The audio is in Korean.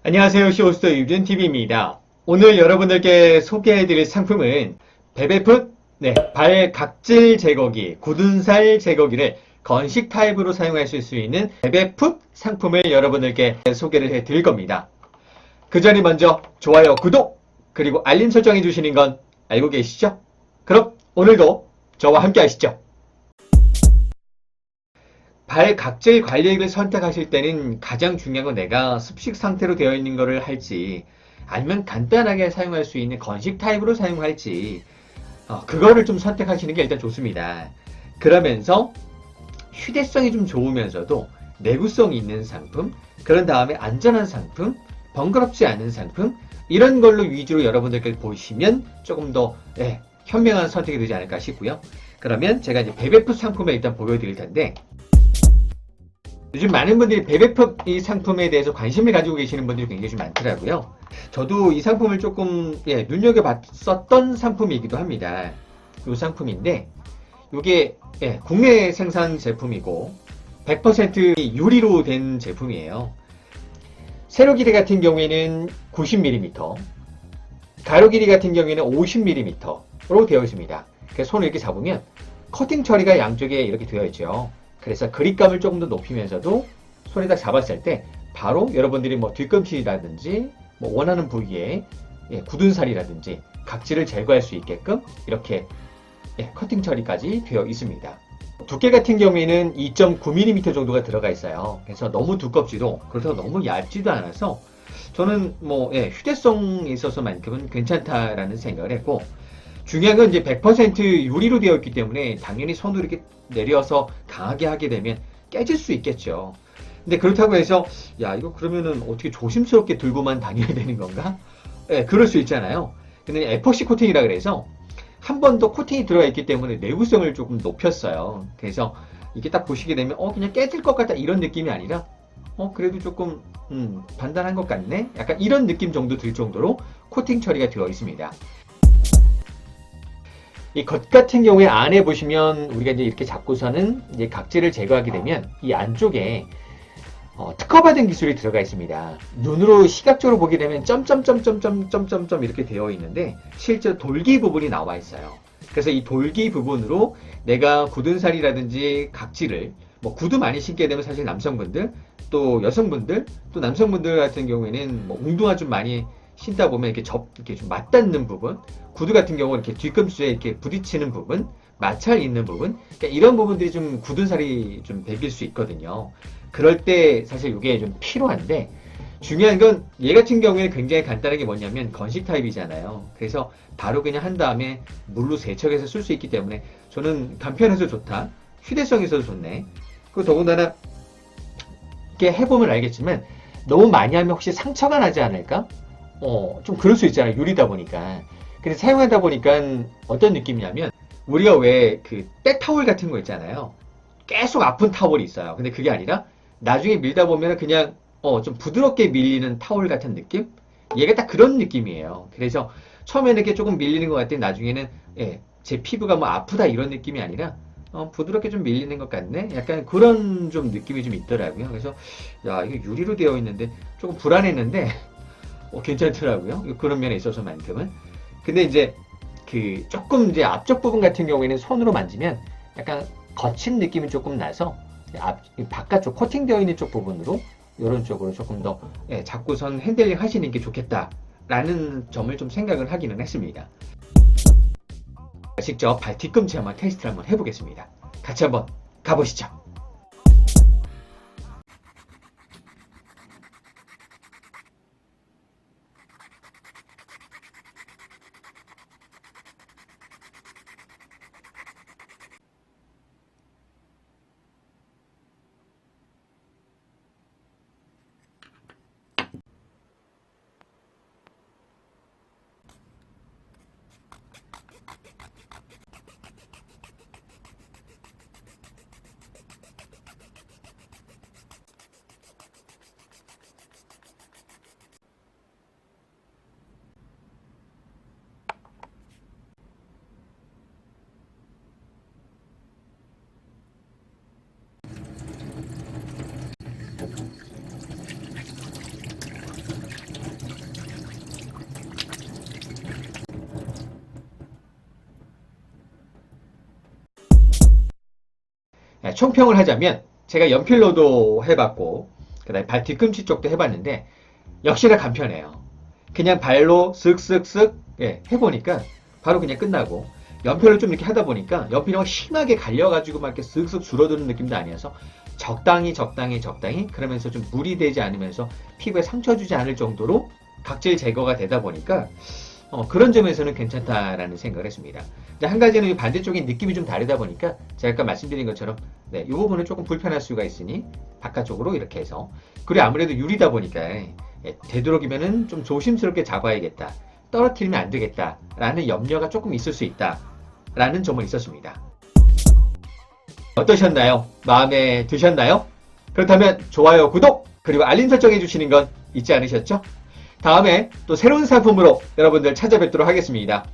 안녕하세요. 시오스터 유준TV입니다. 오늘 여러분들께 소개해드릴 상품은 베베풋 발 각질 제거기, 굳은 살 제거기를 건식 타입으로 사용하실 수 있는 베베풋 상품을 여러분들께 소개를 해드릴 겁니다. 그 전에 먼저 좋아요, 구독, 그리고 알림 설정해 주시는 건 알고 계시죠? 그럼 오늘도 저와 함께 하시죠. 발 각질 관리액을 선택하실 때는 가장 중요한 건 내가 습식 상태로 되어 있는 거를 할지 아니면 간단하게 사용할 수 있는 건식 타입으로 사용할지 그거를 좀 선택하시는 게 일단 좋습니다. 그러면서 휴대성이 좀 좋으면서도 내구성이 있는 상품, 그런 다음에 안전한 상품, 번거롭지 않은 상품 이런 걸로 위주로 여러분들께 보시면 조금 더 현명한 선택이 되지 않을까 싶고요. 그러면 제가 이제 베베풋 상품을 일단 보여드릴 텐데 요즘 많은 분들이 베베풋 이 상품에 대해서 관심을 가지고 계시는 분들이 굉장히 좀 많더라고요. 저도 이 상품을 조금 눈여겨봤었던 상품이기도 합니다. 이 상품인데 이게 국내 생산 제품이고 100% 유리로 된 제품이에요. 세로 길이 같은 경우에는 90mm, 가로 길이 같은 경우에는 50mm로 되어 있습니다. 그래서 손을 이렇게 잡으면 커팅 처리가 양쪽에 이렇게 되어 있죠. 그래서 그립감을 조금 더 높이면서도 손에다 잡았을 때 바로 여러분들이 뭐 뒤꿈치라든지 뭐 원하는 부위에 굳은 살이라든지 각질을 제거할 수 있게끔 이렇게 커팅 처리까지 되어 있습니다. 두께 같은 경우에는 2.9mm 정도가 들어가 있어요. 그래서 너무 두껍지도 그렇다고 너무 얇지도 않아서 저는 휴대성에 있어서만큼은 괜찮다라는 생각을 했고, 중요한 건 이제 100% 유리로 되어 있기 때문에 당연히 손으로 이렇게 내려서 강하게 하게 되면 깨질 수 있겠죠. 근데 그렇다고 해서 야 이거 그러면은 어떻게 조심스럽게 들고만 다녀야 되는 건가? 그럴 수 있잖아요. 근데 에포시 코팅이라 그래서 한 번 더 코팅이 들어가 있기 때문에 내구성을 조금 높였어요. 그래서 이게 딱 보시게 되면 그냥 깨질 것 같다 이런 느낌이 아니라 그래도 조금 단단한 것 같네? 약간 이런 느낌 정도 들 정도로 코팅 처리가 되어 있습니다. 이 겉 같은 경우에 안에 보시면 우리가 이제 이렇게 잡고서는 이제 각질을 제거하게 되면 이 안쪽에 특허받은 기술이 들어가 있습니다. 눈으로 시각적으로 보게 되면 점점점점점점점 이렇게 되어 있는데 실제 돌기 부분이 나와 있어요. 그래서 이 돌기 부분으로 내가 굳은 살이라든지 각질을 뭐 구두 많이 신게 되면 사실 남성분들 또 여성분들 또 남성분들 같은 경우에는 뭐 운동화 좀 많이 신다 보면 이렇게 좀 맞닿는 부분, 구두 같은 경우 이렇게 뒤꿈치에 이렇게 부딪히는 부분, 마찰 있는 부분, 그러니까 이런 부분들이 좀 굳은 살이 좀 배길 수 있거든요. 그럴 때 사실 이게 좀 필요한데 중요한 건 얘 같은 경우에는 굉장히 간단한 게 뭐냐면 건식 타입이잖아요. 그래서 바로 그냥 한 다음에 물로 세척해서 쓸 수 있기 때문에 저는 간편해서 좋다. 휴대성이 있어서 좋네. 그리고 더군다나 이렇게 해보면 알겠지만 너무 많이 하면 혹시 상처가 나지 않을까? 좀 그럴 수 있잖아요. 유리다 보니까. 근데 사용하다 보니까 어떤 느낌이냐면 우리가 왜 그 백타올 같은 거 있잖아요. 계속 아픈 타월이 있어요. 근데 그게 아니라 나중에 밀다 보면 그냥 좀 부드럽게 밀리는 타월 같은 느낌? 얘가 딱 그런 느낌이에요. 그래서 처음에는 이렇게 조금 밀리는 것 같은데 나중에는 제 피부가 뭐 아프다 이런 느낌이 아니라 부드럽게 좀 밀리는 것 같네? 약간 그런 좀 느낌이 좀 있더라고요. 그래서 야 이거 유리로 되어 있는데 조금 불안했는데 괜찮더라고요. 그런 면에 있어서만큼은. 근데 이제 그 조금 이제 앞쪽 부분 같은 경우에는 손으로 만지면 약간 거친 느낌이 조금 나서 바깥쪽 코팅되어 있는 쪽 부분으로 이런 쪽으로 조금 더 잡고선 핸들링 하시는 게 좋겠다라는 점을 좀 생각을 하기는 했습니다. 직접 발 뒤꿈치 한번 테스트를 한번 해보겠습니다. 같이 한번 가보시죠. 총평을 하자면 제가 연필로도 해봤고 그다음에 발 뒤꿈치 쪽도 해봤는데 역시나 간편해요. 그냥 발로 쓱쓱쓱 해보니까 바로 그냥 끝나고 연필로 좀 이렇게 하다 보니까 연필이 막 심하게 갈려가지고 막 이렇게 쓱쓱 줄어드는 느낌도 아니어서 적당히 그러면서 좀 무리 되지 않으면서 피부에 상처 주지 않을 정도로 각질 제거가 되다 보니까 그런 점에서는 괜찮다라는 생각을 했습니다. 근데 한 가지는 이 반대쪽의 느낌이 좀 다르다 보니까 제가 아까 말씀드린 것처럼 이 부분은 조금 불편할 수가 있으니 바깥쪽으로 이렇게 해서 그리고 아무래도 유리다 보니까 되도록이면은 좀 조심스럽게 잡아야겠다. 떨어뜨리면 안 되겠다. 라는 염려가 조금 있을 수 있다. 라는 점은 있었습니다. 어떠셨나요? 마음에 드셨나요? 그렇다면 좋아요, 구독, 그리고 알림 설정 해주시는 건 잊지 않으셨죠? 다음에 또 새로운 상품으로 여러분들 찾아뵙도록 하겠습니다.